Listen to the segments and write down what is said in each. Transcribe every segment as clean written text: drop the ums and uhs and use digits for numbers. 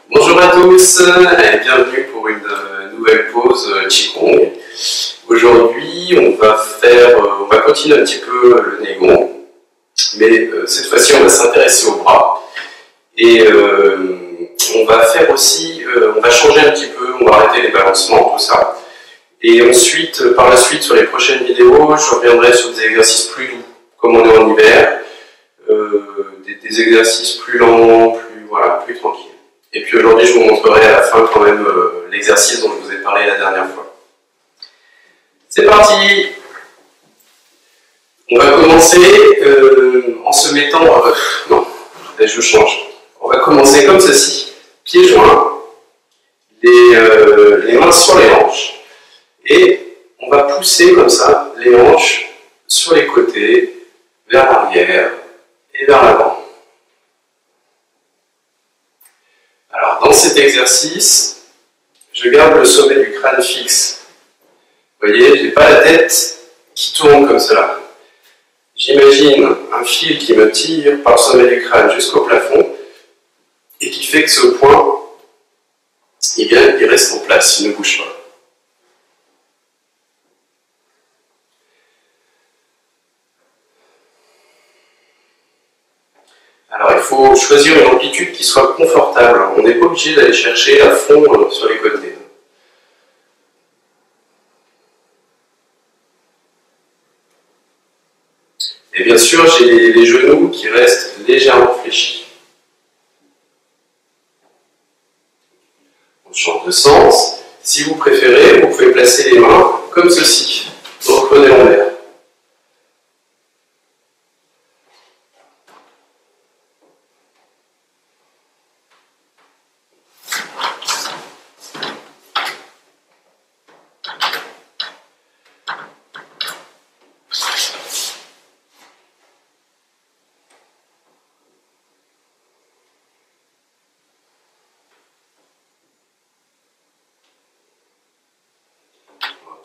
Bonjour à tous et bienvenue pour une nouvelle pause Qigong. Aujourd'hui, on va continuer un petit peu le Neigong, mais cette fois-ci, on va s'intéresser aux bras et on va faire aussi, on va changer un petit peu, on va arrêter les balancements, tout ça. Et ensuite, par la suite, sur les prochaines vidéos, je reviendrai sur des exercices plus doux, comme on est en hiver, des exercices plus lents, plus tranquilles. Et puis aujourd'hui, je vous montrerai à la fin quand même l'exercice dont je vous ai parlé la dernière fois. C'est parti! On va commencer en se mettant... non, je change. On va commencer comme ceci. Pieds joints, les mains sur les hanches. Et on va pousser comme ça les hanches sur les côtés, vers l'arrière et vers l'avant. Alors, dans cet exercice, je garde le sommet du crâne fixe. Vous voyez, je n'ai pas la tête qui tourne comme cela. J'imagine un fil qui me tire par le sommet du crâne jusqu'au plafond et qui fait que ce point, eh bien, il reste en place, il ne bouge pas. Alors, il faut choisir une amplitude qui soit confortable. On n'est pas obligé d'aller chercher à fond sur les côtés. Et bien sûr, j'ai les genoux qui restent légèrement fléchis. On change de sens. Si vous préférez, vous pouvez placer les mains comme ceci. Donc, prenez l'envers.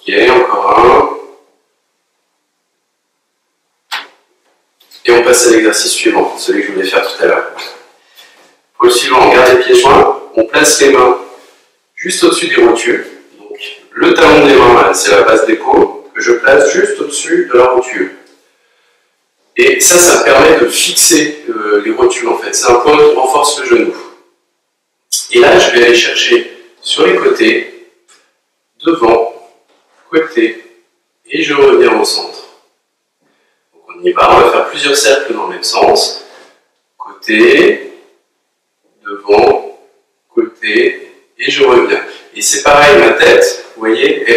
Ok, encore un. Et on passe à l'exercice suivant, celui que je voulais faire tout à l'heure. Pour le suivant, on garde les pieds joints, on place les mains juste au-dessus des rotules. Donc, le talon des mains, c'est la base d'épaule, que je place juste au-dessus de la rotule. Et ça me permet de fixer les rotules en fait. C'est un point qui renforce le genou. Et là, je vais aller chercher sur les côtés, devant, côté, et je reviens au centre. Donc on y va, on va faire plusieurs cercles dans le même sens. Côté, devant, côté, et je reviens. Et c'est pareil, ma tête, vous voyez,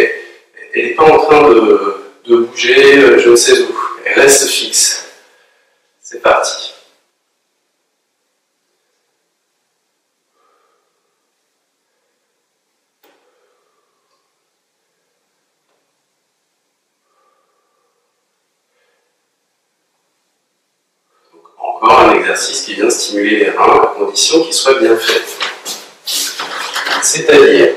elle n'est pas en train de bouger, je ne sais où. Elle reste fixe. C'est parti. Encore un exercice qui vient stimuler les reins à condition qu'il soit bien fait. C'est-à-dire,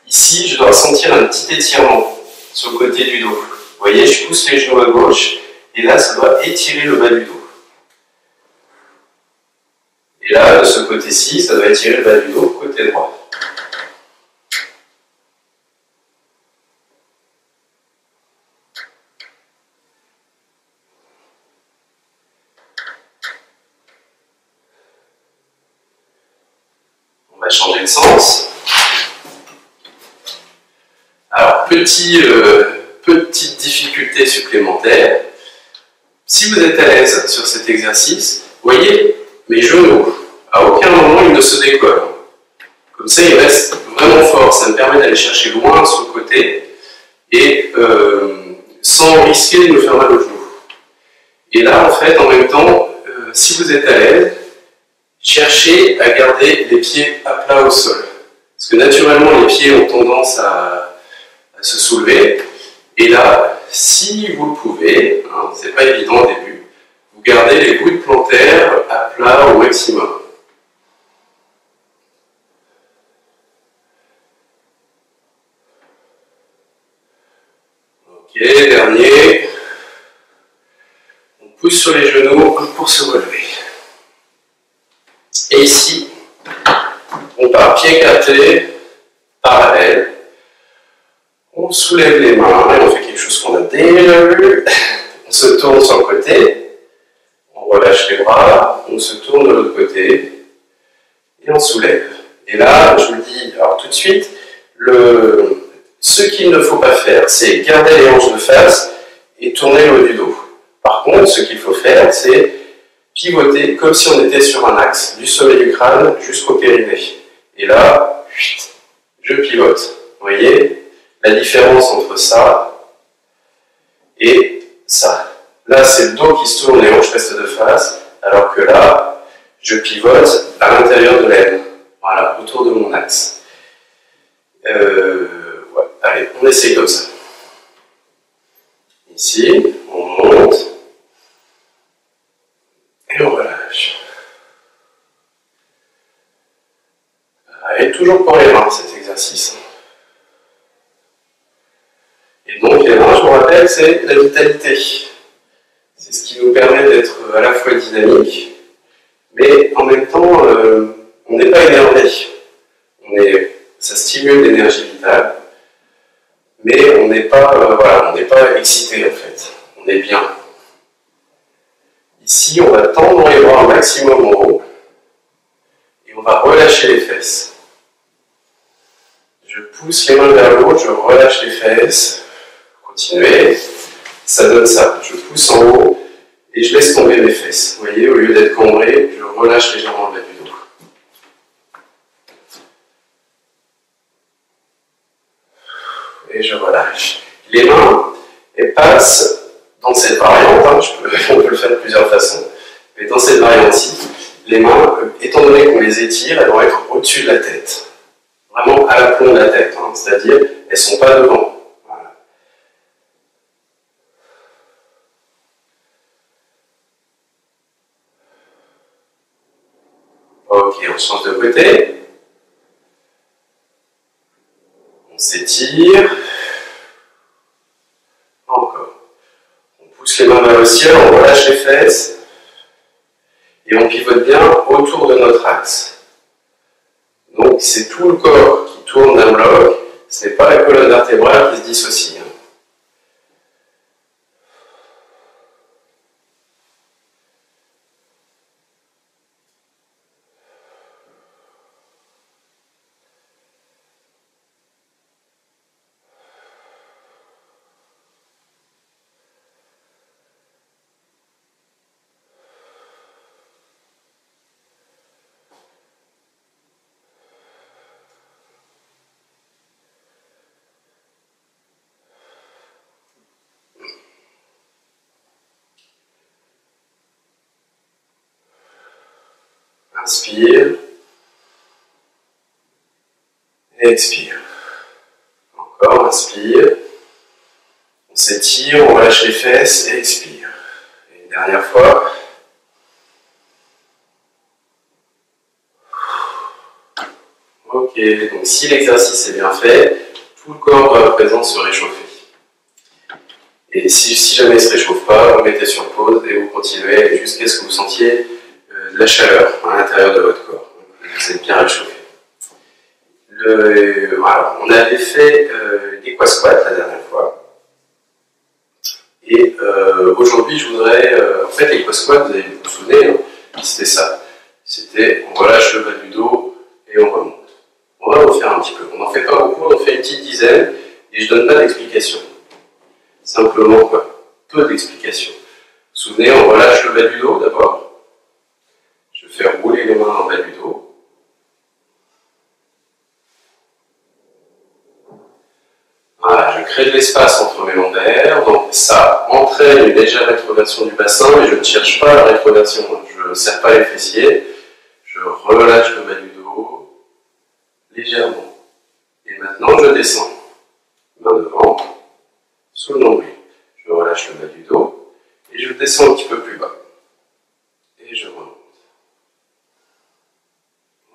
ici, je dois ressentir un petit étirement sur le côté du dos. Vous voyez, je pousse les genoux à gauche, et là, ça doit étirer le bas du dos. Et là, de ce côté-ci, ça doit étirer le bas du dos, côté droit. On va changer de sens. Alors, petite difficulté supplémentaire. Si vous êtes à l'aise sur cet exercice, voyez, mes genoux, à aucun moment ils ne se décollent. Comme ça, ils restent vraiment forts. Ça me permet d'aller chercher loin sur le côté et sans risquer de me faire mal au genou. Et là, en fait, en même temps, si vous êtes à l'aise, cherchez à garder les pieds à plat au sol. Parce que naturellement, les pieds ont tendance à se soulever. Et là, si vous le pouvez, hein, c'est pas évident au début, vous gardez les coudes plantaires à plat au maximum. Ok, dernier. On pousse sur les genoux pour se relever. Et ici, bras, pieds écartés, parallèles. On soulève les mains et on fait quelque chose qu'on a déjà vu. On se tourne sur le côté, on relâche les bras, on se tourne de l'autre côté et on soulève. Et là, je vous dis, alors tout de suite, ce qu'il ne faut pas faire, c'est garder les hanches de face et tourner le haut du dos. Par contre, ce qu'il faut faire, c'est pivoter comme si on était sur un axe, du sommet du crâne jusqu'au périnée. Et là, je pivote. Vous voyez la différence entre ça et ça. Là, c'est le dos qui se tourne, les hanches restent de face, alors que là, je pivote à l'intérieur de l'aine. Voilà, autour de mon axe. Ouais. Allez, on essaye comme ça. Ici, on monte et on relâche. Allez, toujours pour les mains cet exercice. Et donc les mains, je vous rappelle, c'est la vitalité. C'est ce qui nous permet d'être à la fois dynamique, mais en même temps, on n'est pas énervé. Ça stimule l'énergie vitale, mais on n'est pas, voilà, on n'est pas excité en fait. On est bien. Ici, on va tendre les bras un maximum en haut et on va relâcher les fesses. Je pousse les mains vers le haut, je relâche les fesses. Continuez. Ça donne ça. Je pousse en haut et je laisse tomber mes fesses. Vous voyez, au lieu d'être cambré, je relâche légèrement le bas du dos. Et je relâche. Les mains, elles passent dans cette variante, hein, on peut le faire de plusieurs façons, mais dans cette variante-ci, les mains, étant donné qu'on les étire, elles vont être au-dessus de la tête. Vraiment à l'aplomb de la tête, hein, c'est-à-dire elles ne sont pas devant. Voilà. Ok, on change de côté. On s'étire. Encore. On pousse les mains vers le ciel, on relâche les fesses. Et on pivote bien autour de notre axe. Donc c'est tout le corps qui tourne d'un bloc, ce n'est pas la colonne vertébrale qui se dissocie. Inspire. Et expire. Encore, inspire. On s'étire, on relâche les fesses et expire. Et une dernière fois. Ok, donc si l'exercice est bien fait, tout le corps va à présent se réchauffer. Et si jamais il ne se réchauffe pas, vous mettez sur pause et vous continuez jusqu'à ce que vous sentiez de la chaleur à l'intérieur de votre corps. Vous êtes bien réchauffé. Voilà, on avait fait l'Equasquat la dernière fois. Et aujourd'hui, je voudrais... en fait, l'Equasquat, vous vous souvenez, hein, c'était ça. C'était on relâche le bas du dos et on remonte. On va en faire un petit peu. On n'en fait pas beaucoup, on en fait une petite dizaine et je ne donne pas d'explication. Simplement, quoi, peu d'explications. Vous vous souvenez, on relâche le bas du dos d'abord. Je fais rouler les mains en bas du dos. Voilà, je crée de l'espace entre mes lombaires. Donc ça entraîne une légère rétroversion du bassin, mais je ne cherche pas la rétroversion. Je ne serre pas les fessiers. Je relâche le bas du dos légèrement. Et maintenant, je descends. Main devant, sous le nombril. Je relâche le bas du dos et je descends un petit peu plus bas. Et je remonte.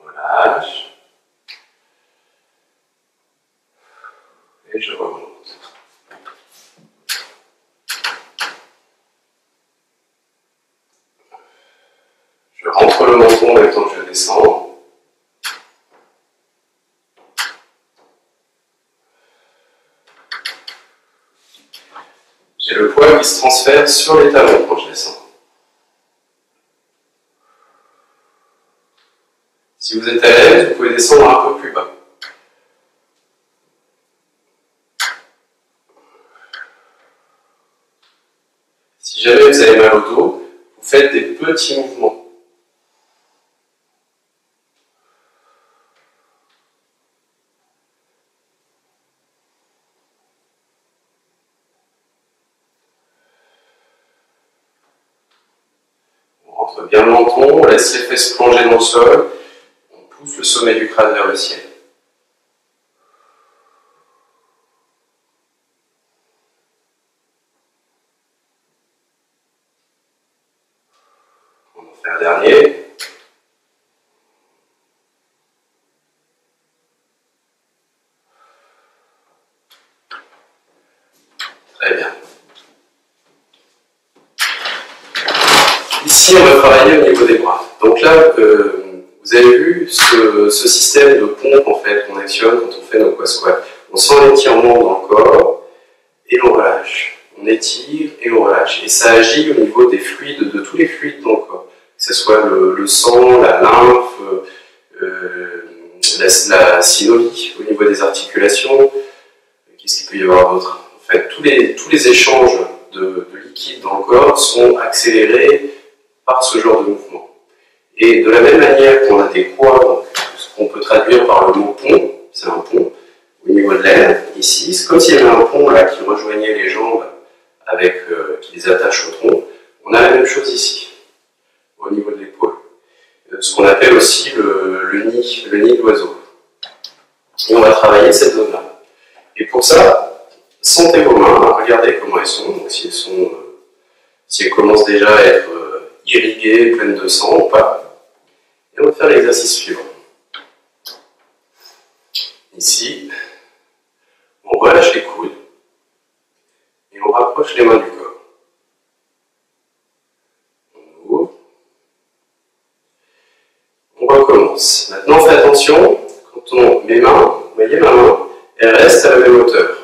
Relâche. Et je remonte. Je rentre le menton en même temps que je descends. poids qui se transfère sur les talons quand je descends. Si vous êtes à l'aise, vous pouvez descendre un peu plus bas. Si jamais vous avez mal au dos, vous faites des petits mouvements. On rentre bien le menton, on laisse les fesses plonger dans le sol, on pousse le sommet du crâne vers le ciel. On en fait un dernier. Très bien. Ici, on va travailler au niveau des bras. Donc là, vous avez vu ce système de pompe en fait qu'on actionne quand on fait nos quad-squats. On sent l'étirement dans le corps et on relâche. On étire et on relâche. Et ça agit au niveau des fluides, de tous les fluides dans le corps. Que ce soit le sang, la lymphe, la synovie au niveau des articulations. Qu'est-ce qu'il peut y avoir d'autre? En fait, tous les échanges de liquide dans le corps sont accélérés par ce genre de mouvement. Et de la même manière qu'on a des poids, ce qu'on peut traduire par le mot pont, c'est un pont, au niveau de l'air, ici, c'est comme s'il y avait un pont là qui rejoignait les jambes, qui les attache au tronc. On a la même chose ici, au niveau de l'épaule. Ce qu'on appelle aussi le nid d'oiseau. Et on va travailler cette zone-là. Et pour ça, sentez vos mains, regardez comment elles sont, donc si elles commencent déjà à être irriguées, pleines de sang ou pas. Et on va faire l'exercice suivant. Ici, on relâche les coudes et on rapproche les mains du corps. On ouvre. On recommence. Maintenant, faites attention, quand mes mains, vous voyez ma main, elle reste à la même hauteur.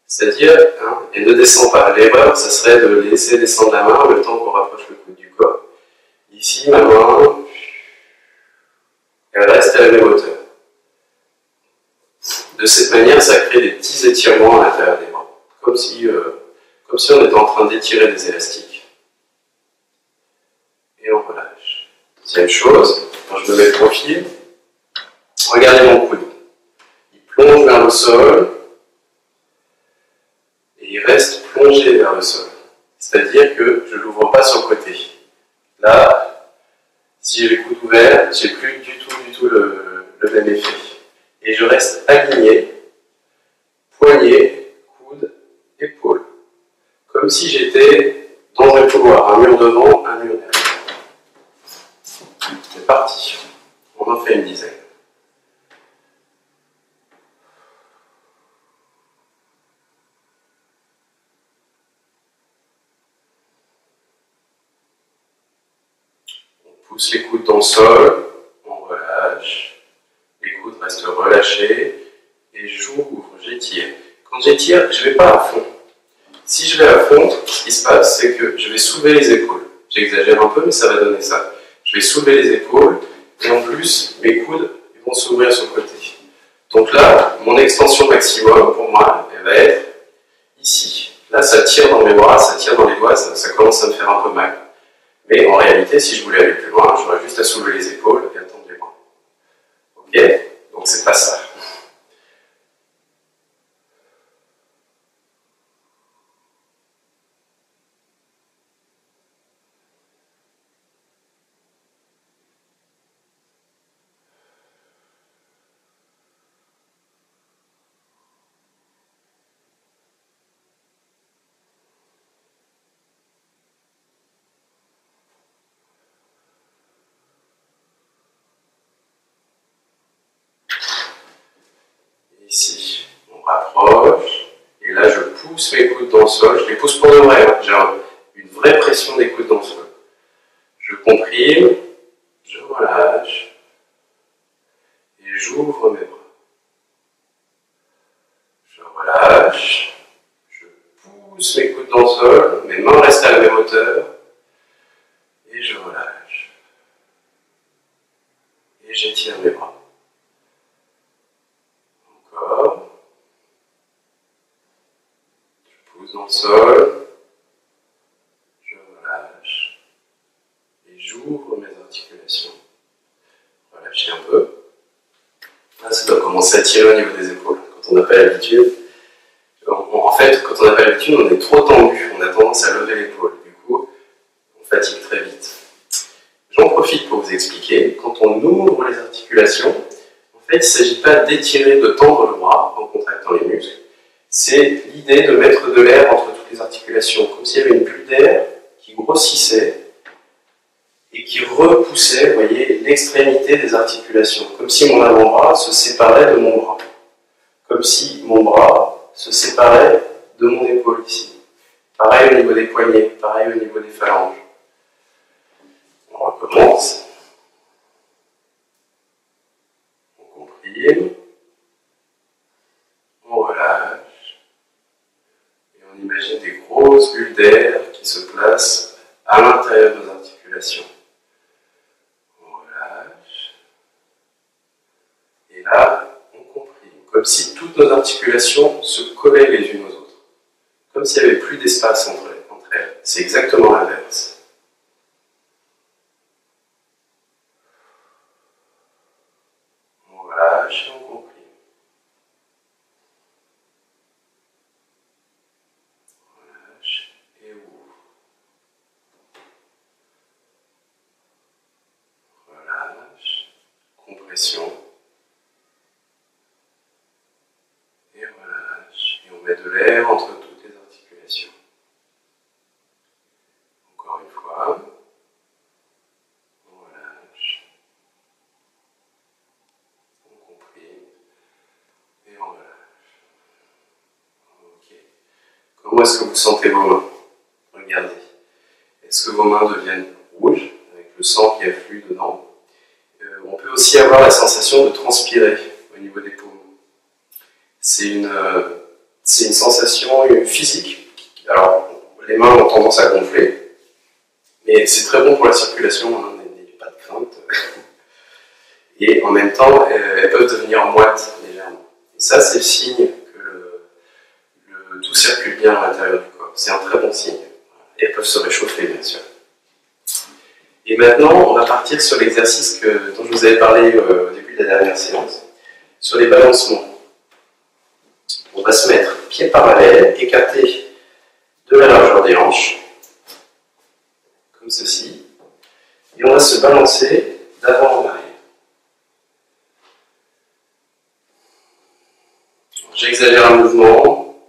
C'est-à-dire, elle ne descend pas. L'erreur, ça serait de laisser descendre la main le temps qu'on rapproche le coude du corps. Ici, ma main, elle reste à la même hauteur. De cette manière, ça crée des petits étirements à l'intérieur des bras. Comme si on était en train d'étirer des élastiques. Et on relâche. Deuxième chose, quand je me mets de profil, regardez mon coude. Il plonge vers le sol et il reste plongé vers le sol. C'est-à-dire que je ne l'ouvre pas sur le côté. Là, si j'ai les coudes ouverts, j'ai plus du tout le même effet. Et je reste aligné, poignet, coude, épaule. Comme si j'étais dans un couloir, un mur devant, un mur derrière. C'est parti. On en fait une dizaine. On pousse les coudes dans le sol, on relâche. Les coudes restent relâchés et j'ouvre, j'étire. Quand j'étire, je ne vais pas à fond. Si je vais à fond, ce qui se passe, c'est que je vais soulever les épaules. J'exagère un peu, mais ça va donner ça. Je vais soulever les épaules et en plus, mes coudes vont s'ouvrir sur le côté. Donc là, mon extension maximum, pour moi, elle va être ici. Là, ça tire dans mes bras, ça tire dans les doigts, ça commence à me faire un peu mal. Mais en réalité, si je voulais aller plus loin, j'aurais juste à soulever les épaules et attendre les bras. Ok? Donc c'est pas ça. Ici, on rapproche, et là je pousse mes coudes dans le sol, je les pousse pour de vrai, hein. J'ai une vraie pression des coudes dans le sol. Je comprime, je relâche, et j'ouvre mes bras. Je relâche, je pousse mes coudes dans le sol, mes mains restent à la même hauteur, et je relâche. Et j'étire mes bras. Encore. Je pousse dans le sol, je relâche, et j'ouvre mes articulations. Relâchez un peu. Là, ça doit commencer à tirer au niveau des épaules, quand on n'a pas l'habitude. En fait, quand on n'a pas l'habitude, on est trop tendu, on a tendance à lever l'épaule. Du coup, on fatigue très vite. J'en profite pour vous expliquer, quand on ouvre les articulations, en fait, il ne s'agit pas d'étirer, de tendre le bras en contractant les muscles. C'est l'idée de mettre de l'air entre toutes les articulations, comme s'il y avait une bulle d'air qui grossissait et qui repoussait, vous voyez, l'extrémité des articulations, comme si mon avant-bras se séparait de mon bras, comme si mon bras se séparait de mon épaule ici. Pareil au niveau des poignets, pareil au niveau des phalanges. On recommence. On comprime. On relâche. Et on imagine des grosses bulles d'air qui se placent à l'intérieur de nos articulations. On relâche. Et là, on comprime. Comme si toutes nos articulations se collaient les unes aux autres. Comme s'il n'y avait plus d'espace entre elles. C'est exactement l'inverse. On relâche et on comprime. Relâche et ouvre. Relâche. Compression. Et relâche. Et on met de l'air entre toutes les articulations. Encore une fois. On relâche. On comprime. Et on relâche. Ok. Comment est-ce que vous sentez vos mains? Regardez. Est-ce que vos mains deviennent rouges, avec le sang qui afflue dedans? On peut aussi avoir la sensation de transpirer au niveau des paumes. C'est une sensation physique. Alors, les mains ont tendance à gonfler, mais c'est très bon pour la circulation, hein, n'ayez pas de crainte. Et en même temps, elles peuvent devenir moites légèrement. Et ça, c'est le signe que tout circule bien à l'intérieur du corps. C'est un très bon signe. Et elles peuvent se réchauffer, bien sûr. Et maintenant, on va partir sur l'exercice dont je vous avais parlé au début de la dernière séance, sur les balancements. On va se mettre pieds parallèles, écartés de la largeur des hanches, comme ceci, et on va se balancer d'avant en arrière. J'exagère un mouvement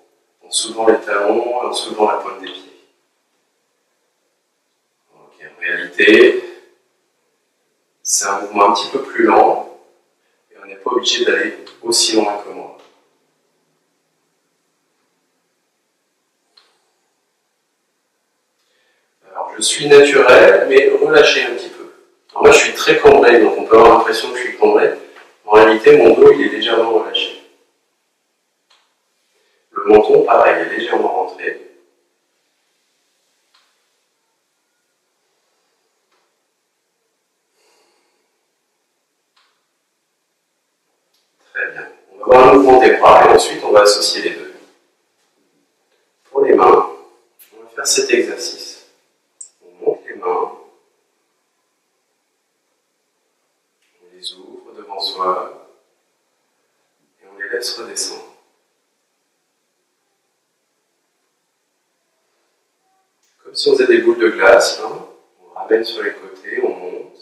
en soulevant les talons, en soulevant la pointe des pieds. Okay, en réalité, c'est un mouvement un petit peu plus lent, et on n'est pas obligé d'aller aussi loin que moi. Alors, je suis naturel, mais relâché un petit peu. Alors moi, je suis très cambré, donc on peut avoir l'impression que je suis cambré. En réalité, mon dos, il est légèrement relâché. Le menton, pareil, est légèrement rentré. Très bien. On va avoir un mouvement des bras et ensuite on va associer les deux. Pour les mains, on va faire cet exercice. On monte les mains, on les ouvre devant soi et on les laisse redescendre. Comme si on faisait des boules de glace, là. On ramène sur les côtés, on monte,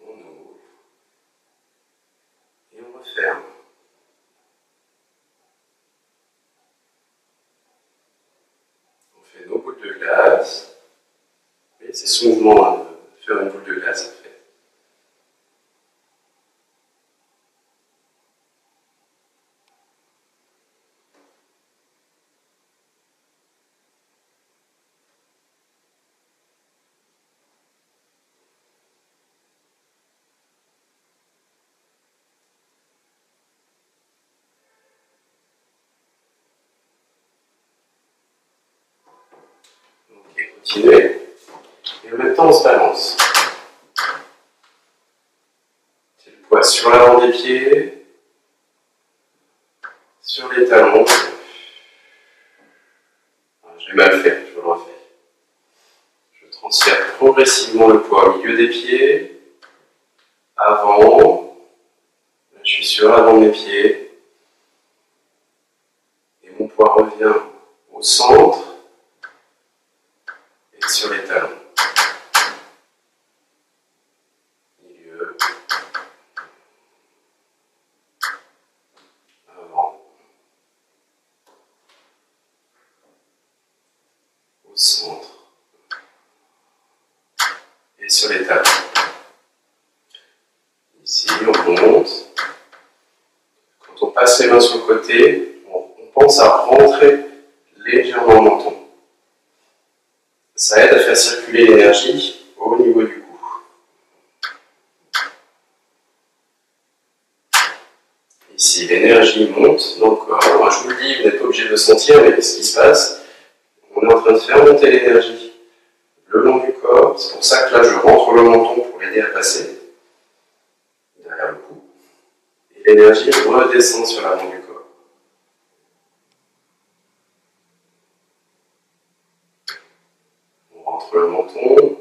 on ouvre et on referme. On fait nos boules de glace. Et c'est ce mouvement de faire une boule de glace en fait. Continuez. Et en même temps, on se balance. C'est le poids sur l'avant des pieds, sur les talons. J'ai mal fait, je le refais. Je transfère progressivement le poids au milieu des pieds, avant. Là, je suis sur l'avant de mes pieds. Et mon poids revient au centre et sur les talons. Milieu. Avant. Au centre. Et sur les talons. Ici, on monte. Quand on passe les mains sur le côté, on pense à rentrer légèrement le menton. Ça aide à faire circuler l'énergie au niveau du cou. Ici, l'énergie monte dans le corps. Moi, je vous le dis, vous n'êtes pas obligé de le sentir, mais ce qui se passe, on est en train de faire monter l'énergie le long du corps. C'est pour ça que là, je rentre le menton pour l'aider à passer derrière le cou. Et l'énergie redescend sur l'avant du corps. On rentre le menton.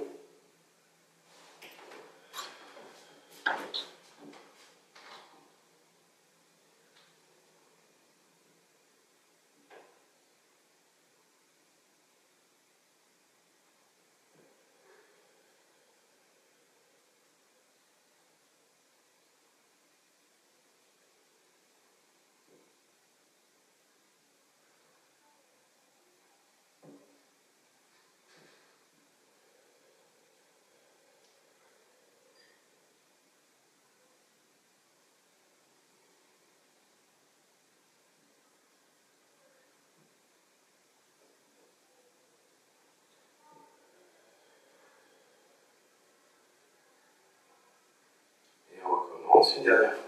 Une dernière fois.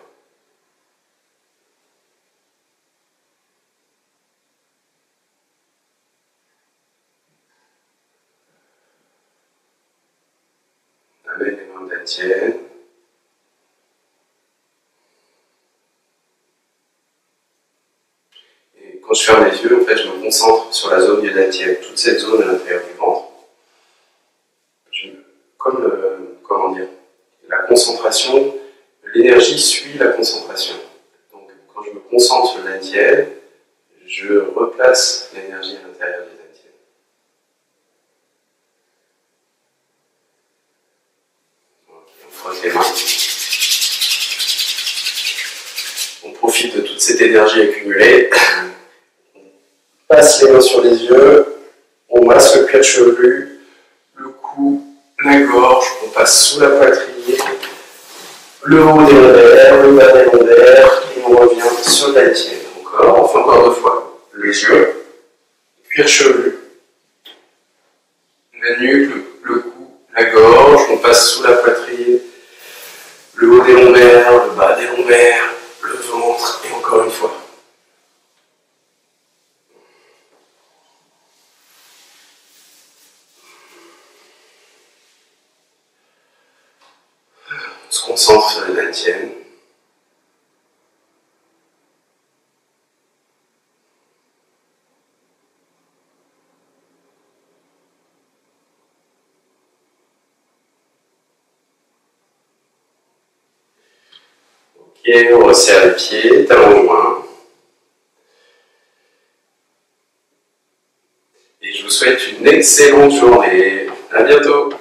Amène les mains dantiennes. Et quand je ferme les yeux, en fait, je me concentre sur la zone du dantienne, toute cette zone à l'intérieur du ventre. Comment dire, la concentration, l'énergie suit la concentration. Donc, quand je me concentre sur le dantienne, je replace l'énergie à l'intérieur du dantienne. On frotte les mains. On profite de toute cette énergie accumulée. On passe les mains sur les yeux. On masse le cuir chevelu, le cou, la gorge. On passe sous la poitrine, le haut des lombaires, le bas des lombaires. Et on revient sur la dantienne. Encore, on fait encore 2 fois. Les yeux, cuir chevelu, la nuque, le cou, la gorge, on passe sous la poitrine, le haut des lombaires, le bas des lombaires, le ventre, et encore une fois. On se concentre sur les dantiennes. Et on resserre les pieds, talons joints. Et je vous souhaite une excellente journée. À bientôt.